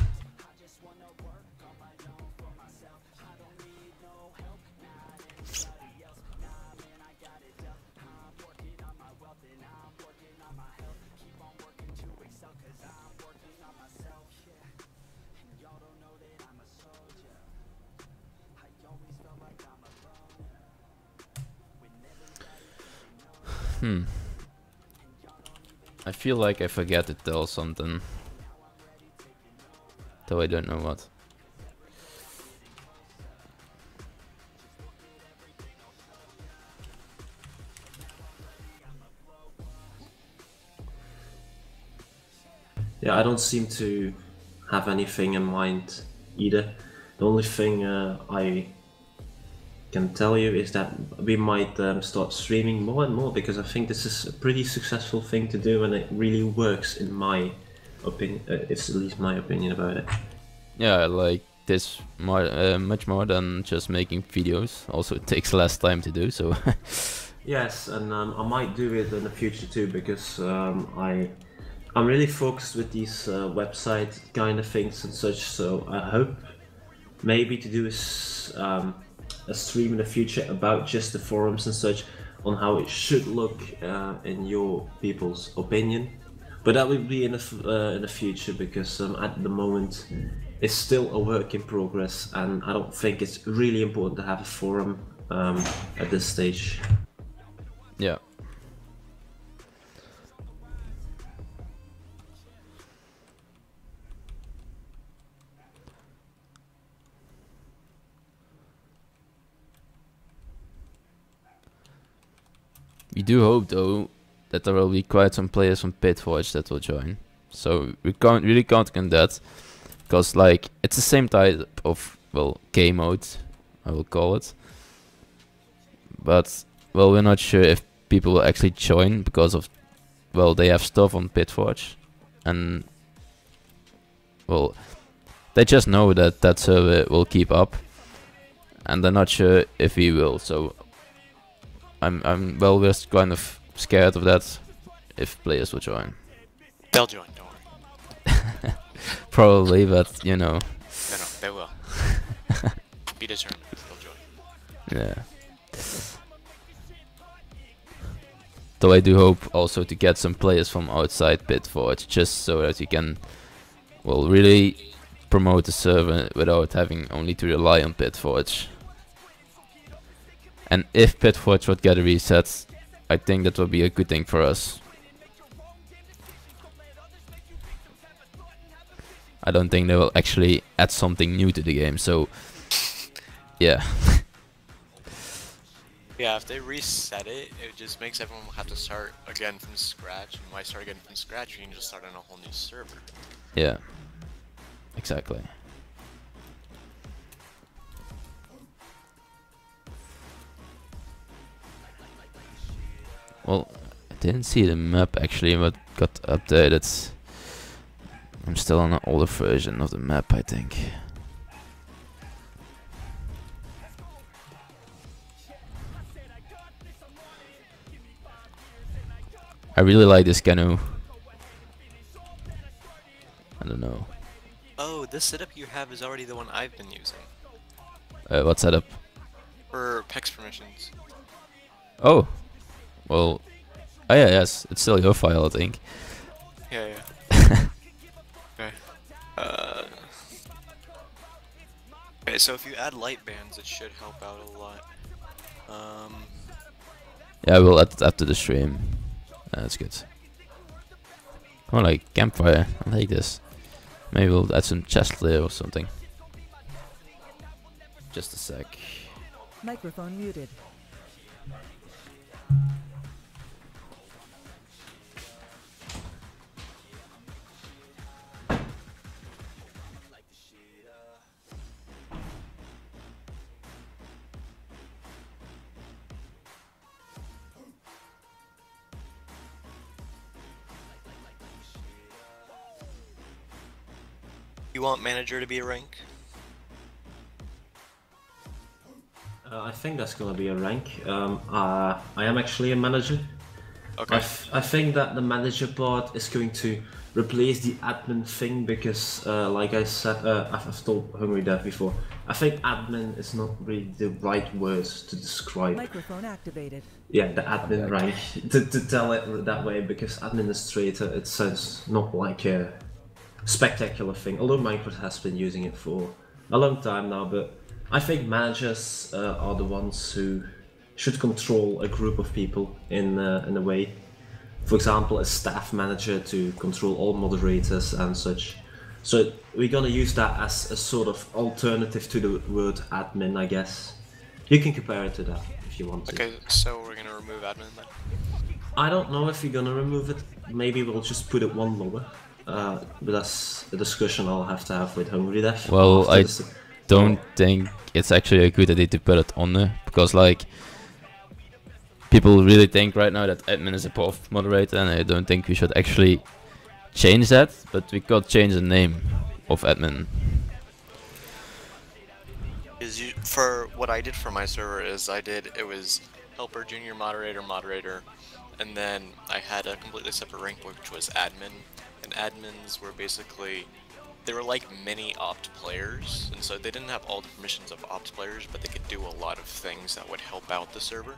I feel like I forget to tell something. Though I don't know what. Yeah, I don't seem to have anything in mind either. The only thing I can tell you is that we might start streaming more and more, because I think this is a pretty successful thing to do, and it really works in my opinion. It's at least my opinion about it. Yeah, like this more, much more than just making videos. Also, it takes less time to do, so. Yes, and I might do it in the future too, because I'm really focused with these website kind of things and such. So I hope maybe to do a stream in the future about just the forums and such, on how it should look in your people's opinion. But that will be in the future, because at the moment it's still a work in progress, and I don't think it's really important to have a forum at this stage. Yeah. we do hope though that there will be quite some players from FantasyForge that will join. So we can't really count on that, because like it's the same type of game mode, I will call it. But we're not sure if people will actually join because of they have stuff on FantasyForge, and they just know that server will keep up, and they're not sure if we will. So we're kind of scared of that if players will join. They'll join, don't worry. Probably, but you know. No, they will. Be determined, they'll join. Yeah. Though I do hope also to get some players from outside FantasyForge, just so that you can, really promote the server without having only to rely on FantasyForge. And if FantasyForge would get a reset, I think that would be a good thing for us. I don't think they will actually add something new to the game, so yeah. Yeah, if they reset it, it just makes everyone have to start again from scratch. And why start again from scratch? You can just start on a whole new server. Yeah, exactly. Well, I didn't see the map actually, but got updated. I'm still on an older version of the map, I think. I really like this canoe. I don't know. Oh, this setup you have is already the one I've been using. What setup? For PEX permissions. Oh. Well. Oh yeah, yes. It's still your file, I think. Yeah. Okay. Okay, so if you add light bands, it should help out a lot. Yeah, we'll add it after the stream. That's good. Oh, like campfire. I like this. Maybe we'll add some chest layer or something. Just a sec. Microphone muted. You want manager to be a rank? I think that's gonna be a rank. I am actually a manager. Okay. I think that the manager part is going to replace the admin thing because, like I said, I've told Hungry Death before, I think admin is not really the right words to describe. Microphone activated. Yeah, the admin rank, to tell it that way, because administrator, it sounds not like a spectacular thing, although Minecraft has been using it for a long time now, but I think managers are the ones who should control a group of people in a way. For example, a staff manager to control all moderators and such. So we're gonna use that as a sort of alternative to the word admin, I guess. You can compare it to that if you want to. Okay, so we're gonna remove admin then? I don't know if we're gonna remove it. Maybe we'll just put it one lower. But that's a discussion I'll have to have with Hungry Death. Well, I don't think it's actually a good idea to put it on there, because like people really think right now that admin is a above moderator, and I don't think we should actually change that, but we could change the name of admin. For what I did for my server is it was helper, junior moderator, moderator, and then I had a completely separate rank which was admin. And admins were basically, they were like mini opt players, and so they didn't have all the permissions of opt players, but they could do a lot of things that would help out the server.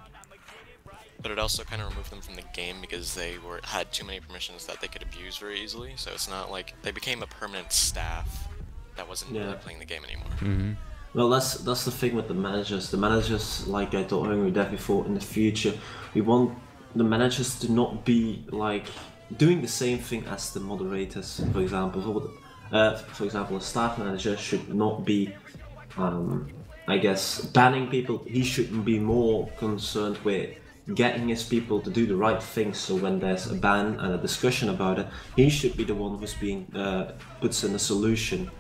But it also kind of removed them from the game because they had too many permissions that they could abuse very easily, so it's not like they became a permanent staff that wasn't really playing the game anymore. Mm-hmm. Well, that's the thing with the managers. The managers, like I told Hungry Death before, in the future, we want the managers to not be like doing the same thing as the moderators. For example, a staff manager should not be, I guess, banning people. He should be more concerned with getting his people to do the right thing. So when there's a ban and a discussion about it, he should be the one who's being puts in a solution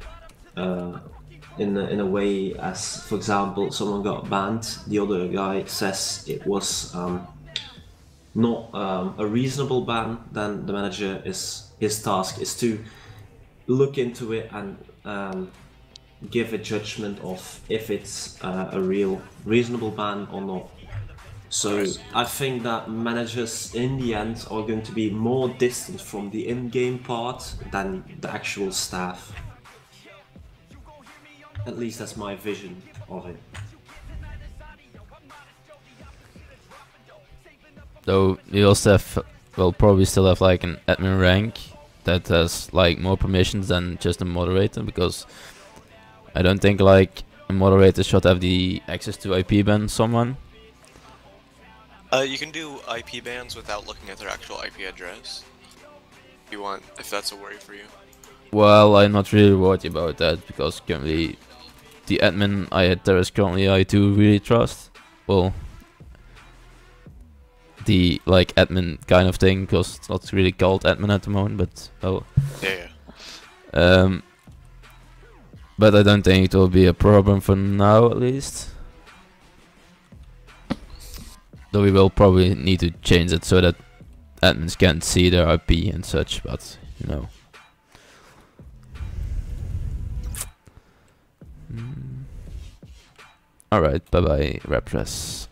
in a way as, for example, someone got banned, the other guy says it was not a reasonable ban, then the manager his task is to look into it and give a judgment of if it's a real reasonable ban or not. So I think that managers in the end are going to be more distant from the in-game part than the actual staff. At least that's my vision of it. Though you also will probably still have like an admin rank that has like more permissions than just a moderator, because I don't think like a moderator should have the access to IP ban someone. You can do IP bans without looking at their actual IP address. If you want, if that's a worry for you. Well, I'm not really worried about that, because currently the admin there is currently I do really trust. Well, the like admin kind of thing, because it's not really called admin at the moment, but oh. Yeah. But I don't think it will be a problem for now, at least. Though we will probably need to change it so that admins can't see their IP and such, but you know. Alright, bye bye, Repress.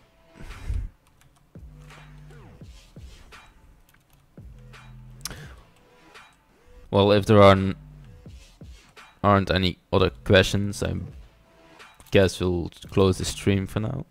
Well, if there aren't any other questions, I guess we'll close the stream for now.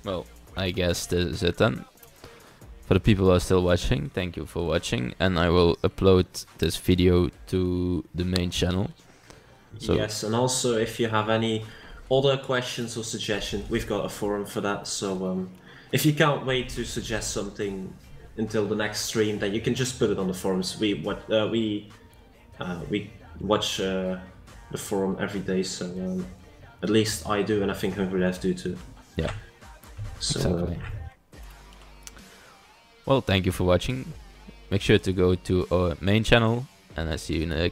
Well, I guess this is it then. For the people who are still watching, thank you for watching, and I will upload this video to the main channel. So yes, and also if you have any other questions or suggestions, we've got a forum for that. So if you can't wait to suggest something until the next stream, then you can just put it on the forums. We watch the forum every day, so at least I do, and I think Hungry Dev do too. yeah. So, Exactly. Well, thank you for watching. Make sure to go to our main channel, and I see you in the